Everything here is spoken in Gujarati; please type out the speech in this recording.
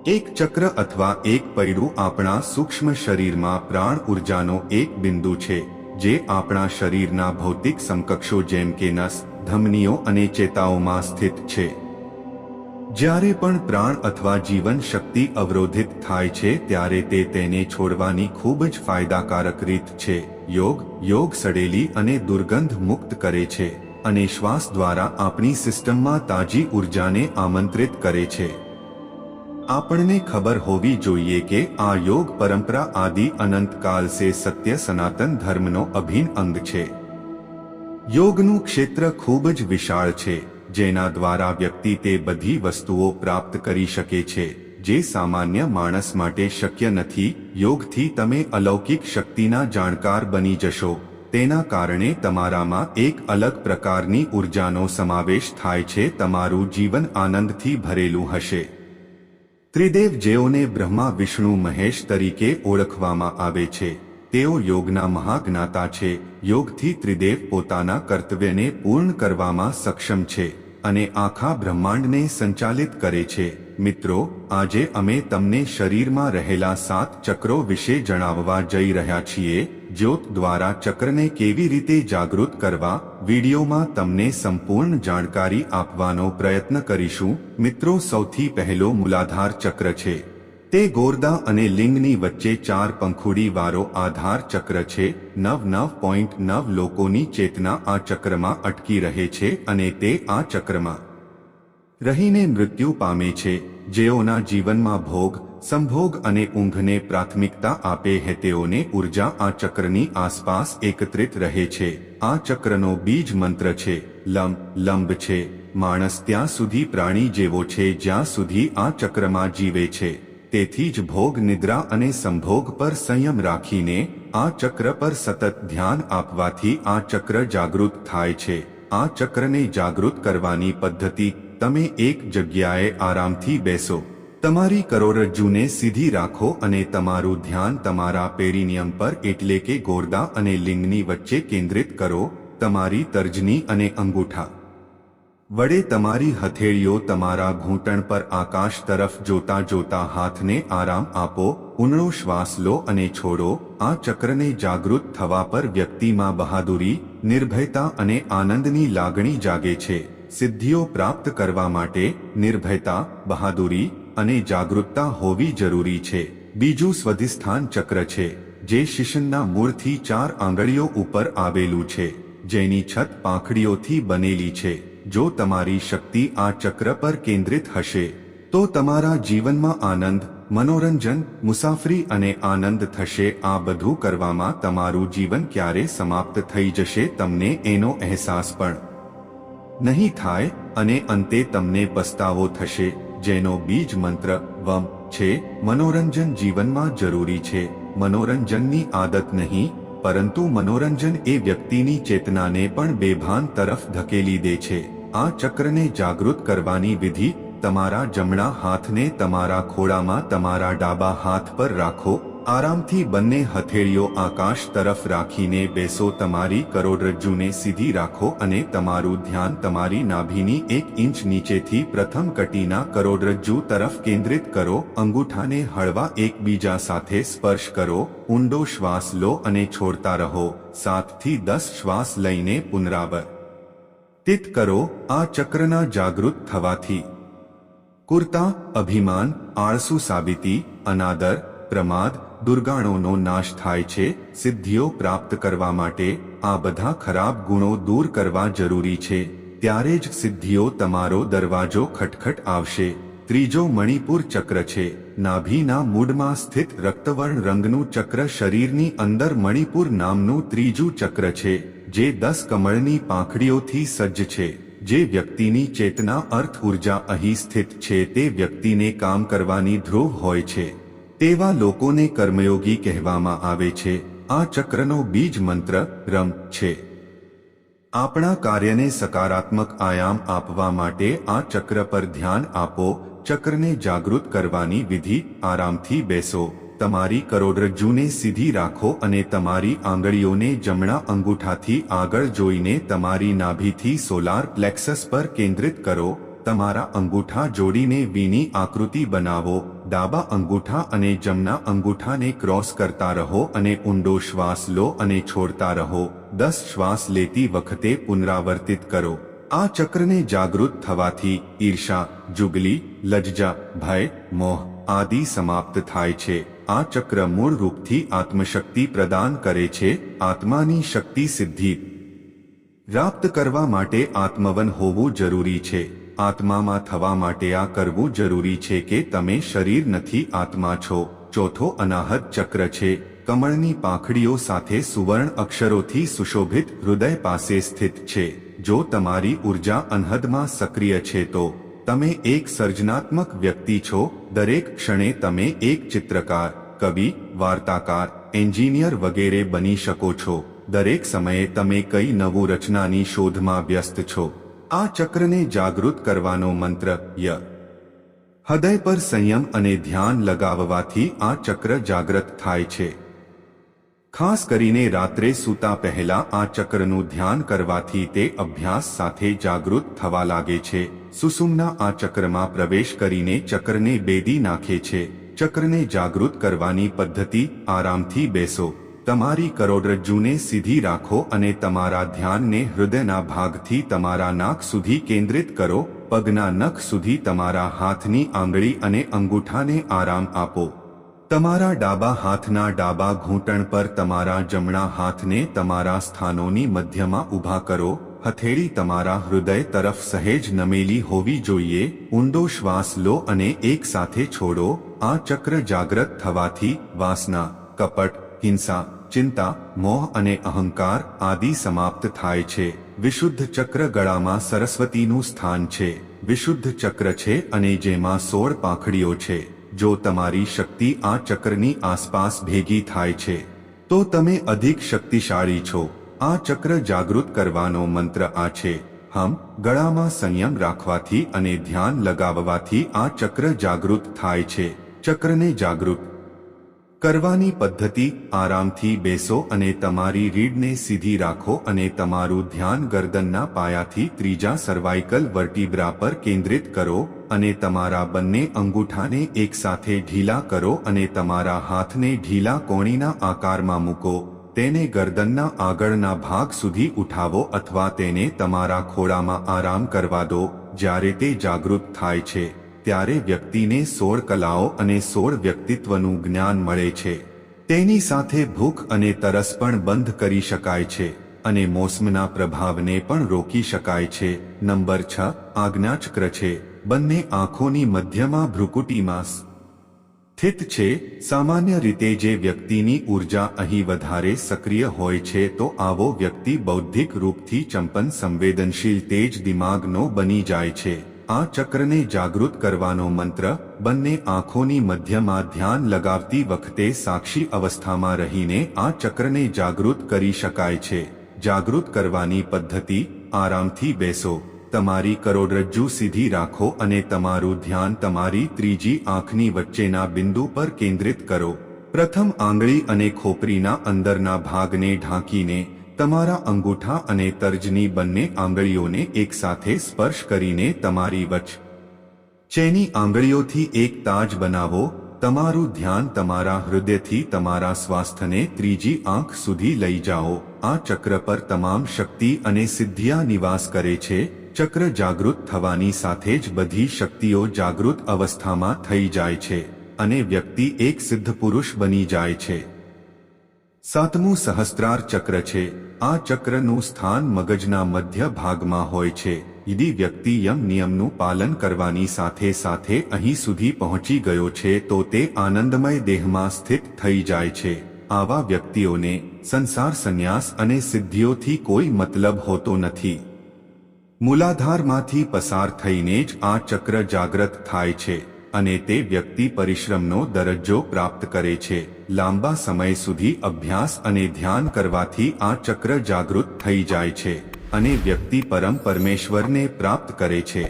એક ચક્ર અથવા એક પૈડું આપણા સૂક્ષ્મ શરીરમાં પ્રાણ ઉર્જાનો એક બિંદુ છે, જે આપણા શરીરના ભૌતિક સમકક્ષો જેમ કે નસ, ધમનીઓ અને ચેતાઓમાં સ્થિત છે. જ્યારે પણ પ્રાણ અથવા જીવન શક્તિ અવરોધિત થાય છે ત્યારે તેને છોડવાની ખૂબ જ ફાયદાકારક રીત છે. યોગ સડેલી અને દુર્ગંધ મુક્ત કરે છે અને શ્વાસ દ્વારા આપણી સિસ્ટમમાં તાજી ઉર્જાને આમંત્રિત કરે છે. આપણને ખબર હોવી જોઈએ કે આ યોગ પરંપરા આદિ અનંતકાલ સે સત્ય સનાતન ધર્મનો અભિન્ન અંગ છે. યોગનું ક્ષેત્ર ખૂબ જ વિશાળ છે, જેના દ્વારા વ્યક્તિ તે બધી વસ્તુઓ પ્રાપ્ત કરી શકે છે જે સામાન્ય માણસ માટે શક્ય નથી. યોગથી તમે અલૌકિક શક્તિના જાણકાર બની જશો. તેના કારણે તમારામાં એક અલગ પ્રકારની ઉર્જાનો સમાવેશ થાય છે. તમારું જીવન આનંદથી ભરેલું હશે. ત્રિદેવ, જેઓને બ્રહ્મા, વિષ્ણુ, મહેશ તરીકે ઓળખવામાં આવે છે, તેઓ યોગના મહાજ્ઞાતા છે. યોગથી ત્રિદેવ પોતાના કર્તવ્યને પૂર્ણ કરવામાં સક્ષમ છે અને આખા બ્રહ્માંડને સંચાલિત કરે છે. મિત્રો, આજે અમે તમને શરીરમાં રહેલા 7 ચક્રો વિશે જણાવવા જઈ રહ્યા છીએ. જ્યોત દ્વારા ચક્રને કેવી રીતે જાગૃત કરવા, વિડીયોમાં તમને સંપૂર્ણ જાણકારી આપવાનો પ્રયત્ન કરીશું. મિત્રો, સૌથી પહેલો મૂલાધાર ચક્ર છે. તે ગોરદા અને લિંગની વચ્ચે 4 પંખુડી વાળો આધાર ચક્ર છે. 99.9 લોકોની ચેતના આ ચક્રમાં અટકી રહે છે અને તે આ ચક્રમાં રહીને મૃત્યુ પામે છે. જેઓના જીવનમાં ભોગ, સંભોગ અને ઊંઘને પ્રાથમિકતા આપે છે તેઓને ઉર્જા આ ચક્રની આસપાસ એકત્રિત રહે છે. આ ચક્રનો બીજ મંત્ર છે લંબ છે. માણસ ત્યાં સુધી પ્રાણી જેવો છે જ્યાં સુધી આ ચક્રમાં જીવે છે. તેથી જ ભોગ, નિદ્રા અને સંભોગ પર સંયમ રાખીને આ ચક્ર પર સતત ધ્યાન આપવાથી આ ચક્ર જાગૃત થાય છે. આ ચક્રને જાગૃત કરવાની પદ્ધતિ: તમે એક જગ્યાએ આરામથી બેસો, તમારી કરોડરજ્જુને સીધી રાખો અને તમારું ધ્યાન તમારા પેરિનિયમ પર એટલે કે ગોરદા અને લિંગની વચ્ચે કેન્દ્રિત કરો. તમારી તર્જની અને અંગૂઠા વડે તમારી હથેળીઓ તમારા ઘૂંટણ પર આકાશ તરફ જોતા જોતા હાથને આરામ આપો. ઊંડો શ્વાસ લો અને છોડો. આ ચક્રને જાગૃત થવા પર વ્યક્તિમાં બહાદુરી, નિર્ભયતા અને આનંદની લાગણી જાગે છે. સિદ્ધિઓ પ્રાપ્ત કરવા માટે નિર્ભયતા, બહાદુરી અને જાગૃતતા હોવી જરૂરી છે. બીજું સ્વધિષ્ઠાન ચક્ર છે, જે શિશનના મૂળથી 4 આંગળીઓ ઉપર આવેલું છે, જેની છત પાંખડીઓથી બનેલી છે. જો તમારી શક્તિ આ ચક્ર પર કેન્દ્રિત હશે તો તમારા જીવનમાં આનંદ, મનોરંજન, મુસાફરી અને આનંદ થશે. આ બધું કરવામાં તમારું જીવન ક્યારે સમાપ્ત થઈ જશે તમને એનો અહેસાસ પણ નહીં થાય અને અંતે તમને પસ્તાવો થશે. જેનો બીજ મંત્ર વમ છે. મનોરંજન જીવનમાં જરૂરી છે. મનોરંજનની આદત નહીં, પરંતુ મનોરંજન એ વ્યક્તિની ચેતનાને પણ બેભાન તરફ ધકેલી દે છે. આ ચક્રને જાગૃત કરવાની વિધિ: તમારા જમણા હાથને તમારા ખોળામાં તમારા ડાબા હાથ પર રાખો. આરામથી બંને હથેળીઓ આકાશ તરફ રાખીને બેસો. તમારી કરોડરજ્જુને સીધી રાખો અને તમારું ધ્યાન તમારી નાભીની 1 ઇંચ નીચેથી પ્રથમ કટીના કરોડરજ્જુ તરફ કેન્દ્રિત કરો. અંગૂઠાને હળવા એકબીજા સાથે સ્પર્શ કરો. ઊંડો શ્વાસ લો અને છોડતા રહો. 7 થી 10 શ્વાસ લઈને પુનરાવર્તિત કરો. આ ચક્રના જાગૃત થવાથી કુરતા, અભિમાન, આળસુ સાબિતી, અનાદર, પ્રમાદ, દુર્ગાણોનો નાશ થાય છે. સિદ્ધિઓ પ્રાપ્ત કરવા માટે આ બધા ખરાબ ગુણો દૂર કરવા જરૂરી છે. ત્યારે જ સિદ્ધિઓ તમારો દરવાજો ખટખટ આવશે. ત્રીજો મણિપુર ચક્ર છે. નાભીના મૂળમાં સ્થિત રક્તવર્ણ રંગનું ચક્ર શરીરની અંદર મણિપુર નામનું ત્રીજું ચક્ર છે, જે 10 કમળની પાંખડીઓથી સજ્જ છે. જે વ્યક્તિની ચેતના અર્થ ઉર્જા અહીં સ્થિત છે તે વ્યક્તિને કામ કરવાની ધ્રુવ હોય છે. તેવા લોકોને કર્મયોગી કહેવામાં આવે છે. આ ચક્રનો બીજ મંત્ર રમ છે. આપણા કાર્યને સકારાત્મક આયામ આપવા માટે આ ચક્ર પર ધ્યાન આપો. ચક્રને જાગૃત કરવાની વિધિ: આરામથી બેસો, તમારી કરોડરજ્જુને સીધી રાખો અને તમારી આંગળીઓને જમણા અંગૂઠાથી આગળ જોઈને તમારી નાભીથી સોલાર પ્લેક્સસ પર કેન્દ્રિત કરો. તમારા અંગૂઠા જોડીને વીની આકૃતિ બનાવો. ડાબા અંગૂઠા અને જમણા અંગૂઠાને ક્રોસ કરતા રહો અને ઊંડો શ્વાસ લો અને છોડતા રહો. 10 શ્વાસ લેતી વખતે પુનરાવર્તિત કરો. આ ચક્રને જાગૃત થવાથી ઈર્ષા, જુગલી, લજ્જા, ભય, મોહ આદિ સમાપ્ત થાય છે. આ ચક્ર મૂળ રૂપથી આત્મશક્તિ પ્રદાન કરે છે. આત્માની શક્તિ સિદ્ધિ પ્રાપ્ત કરવા માટે આત્મવન હોવું જરૂરી છે. આત્મામાં થવા માટે આ કરવું જરૂરી છે કે તમે શરીર નથી, આત્મા છો. ચોથો અનાહત ચક્ર છે. કમળની પાંખડીઓ સાથે સુવર્ણ અક્ષરોથી સુશોભિત હૃદય પાસે સ્થિત છે. જો તમારી ઉર્જા અનહદમાં સક્રિય છે તો તમે એક સર્જનાત્મક વ્યક્તિ છો. દરેક ક્ષણે તમે એક ચિત્રકાર, કવિ, વાર્તાકાર, એન્જિનિયર વગેરે બની શકો છો. દરેક સમયે તમે કઈ નવું રચનાની શોધમાં વ્યસ્ત છો. આ ચક્રને જાગૃત કરવાનો મંત્ર ય. હૃદય પર સંયમ અને ધ્યાન લગાવવાથી આ ચક્ર જાગૃત થાય છે. ખાસ કરીને રાત્રે સૂતા પહેલા આ ચક્રનું ધ્યાન કરવાથી તે અભ્યાસ સાથે જાગૃત થવા લાગે છે. સુષુમ્ના આ ચક્રમાં પ્રવેશ કરીને ચક્રને બેદી નાખે છે. ચક્રને જાગૃત કરવાની પદ્ધતિ: આરામથી બેસો. તમારી કરોડરજ્જુને સીધી રાખો અને તમારા ધ્યાનને હૃદયના ભાગથી તમારા નાક સુધી કેન્દ્રિત કરો. પગના નખ સુધી તમારા હાથની આંગળી અને અંગૂઠાને આરામ આપો. તમારા ડાબા હાથના ડાબા ઘૂંટણ પર તમારા જમણા હાથને તમારા સ્થાનોની મધ્યમાં ઊભા કરો. હથેળી તમારા હૃદય તરફ સહેજ નમેલી હોવી જોઈએ. ઊંડો શ્વાસ લો અને એક સાથે છોડો. આ ચક્ર જાગૃત થવાથી વાસના, કપટ, હિંસા, ચિંતા, મોહ અને અહંકાર આદિ સમાપ્ત થાય છે. વિશુદ્ધ ચક્ર ગળામાં સરસ્વતીનું સ્થાન છે. વિશુદ્ધ ચક્ર છે અને જેમાં 16 પાંખડીઓ છે. જો તમારી શક્તિ આ ચક્રની આસપાસ ભેગી થાય છે તો તમે અધિક શક્તિશાળી છો. આ ચક્ર જાગૃત કરવાનો મંત્ર આ છે હમ. ગળામાં સંયમ રાખવાથી અને ધ્યાન લગાવવાથી આ ચક્ર જાગૃત થાય છે. ચક્રને જાગૃત કરવાની પદ્ધતિ: આરામથી બેસો અને તમારી રીઢને સીધી રાખો અને તમારું ધ્યાન ગરદનના પાયાથી ત્રીજા સર્વાઇકલ વર્ટિબ્રા પર કેન્દ્રિત કરો અને તમારા બંને અંગૂઠાને એકસાથે ઢીલા કરો અને તમારા હાથને ઢીલા કોણીના આકારમાં મૂકો. તેને ગરદનના આગળના ભાગ સુધી ઉઠાવો અથવા તેને તમારા ખોળામાં આરામ કરવા દો. જ્યારે તે જાગૃત થાય છે ત્યારે વ્યક્તિને 16 કલાઓ અને 16 વ્યક્તિત્વનું જ્ઞાન મળે છે. તેની સાથે ભૂખ અને તરસ પણ બંધ કરી શકાય છે અને મોસમના પ્રભાવને પણ રોકી શકાય છે. નંબર 6 આજ્ઞાચક્ર છે. બંને આંખોની મધ્યમાં ભ્રુકુટીમાં સ્થિત છે. સામાન્ય રીતે જે વ્યક્તિની ઉર્જા અહીં વધારે સક્રિય હોય છે તો આવો વ્યક્તિ બૌદ્ધિક રૂપથી ચંપન, સંવેદનશીલ, તેજ દિમાગનો બની જાય છે. આ ચક્રને જાગૃત કરવાનો મંત્ર: બંને આંખોની મધ્યમાં ધ્યાન લગાવતી વખતે સાક્ષી અવસ્થામાં રહીને આ ચક્રને જાગૃત કરી શકાય છે. જાગૃત કરવાની પદ્ધતિ: આરામથી બેસો. તમારી કરોડરજ્જુ સીધી રાખો અને તમારું ધ્યાન તમારી ત્રીજી આંખની વચ્ચેના બિંદુ પર કેન્દ્રિત કરો. પ્રથમ આંગળી અને ખોપરીના અંદરના ભાગને ઢાંકીને તમારા અંગૂઠા અને તર્જની બંને આંગળીઓને એકસાથે સ્પર્શ કરીને તમારી વચ્ચેની આંગળીઓથી એક તાજ બનાવો. તમારું ધ્યાન તમારા હૃદયથી તમારા સ્વાસ્થ્યને ત્રીજી આંખ સુધી લઈ જાઓ. આ ચક્ર પર તમામ શક્તિ અને સિદ્ધિયા નિવાસ કરે છે. ચક્ર જાગૃત થવાની સાથે જ બધી શક્તિઓ જાગૃત અવસ્થામાં થઈ જાય છે અને વ્યક્તિ એક સિદ્ધ પુરુષ બની જાય છે. 7મું સહસ્ત્રાર ચક્ર છે. આ ચક્રનું સ્થાન મગજના મધ્ય ભાગમાં હોય છે. यदि વ્યક્તિ યમ નિયમનું પાલન કરવાની સાથે સાથે અહીં સુધી પહોંચી ગયો છે તો તે આનંદમય દેહમાં સ્થિત થઈ જાય છે. આવા વ્યક્તિઓને સંસાર, સંન્યાસ અને સિદ્ધિઓથી કોઈ મતલબ હોતો નથી. મૂલાધારમાંથી પસાર થઈને જ આ ચક્ર જાગૃત થાય છે અને તે વ્યક્તિ પરિશ્રમનો દરજ્જો પ્રાપ્ત કરે છે. લાંબા સમય સુધી અભ્યાસ અને ધ્યાન કરવાથી આ ચક્ર જાગૃત થઈ જાય છે અને વ્યક્તિ પરમ પરમેશ્વરને પ્રાપ્ત કરે છે.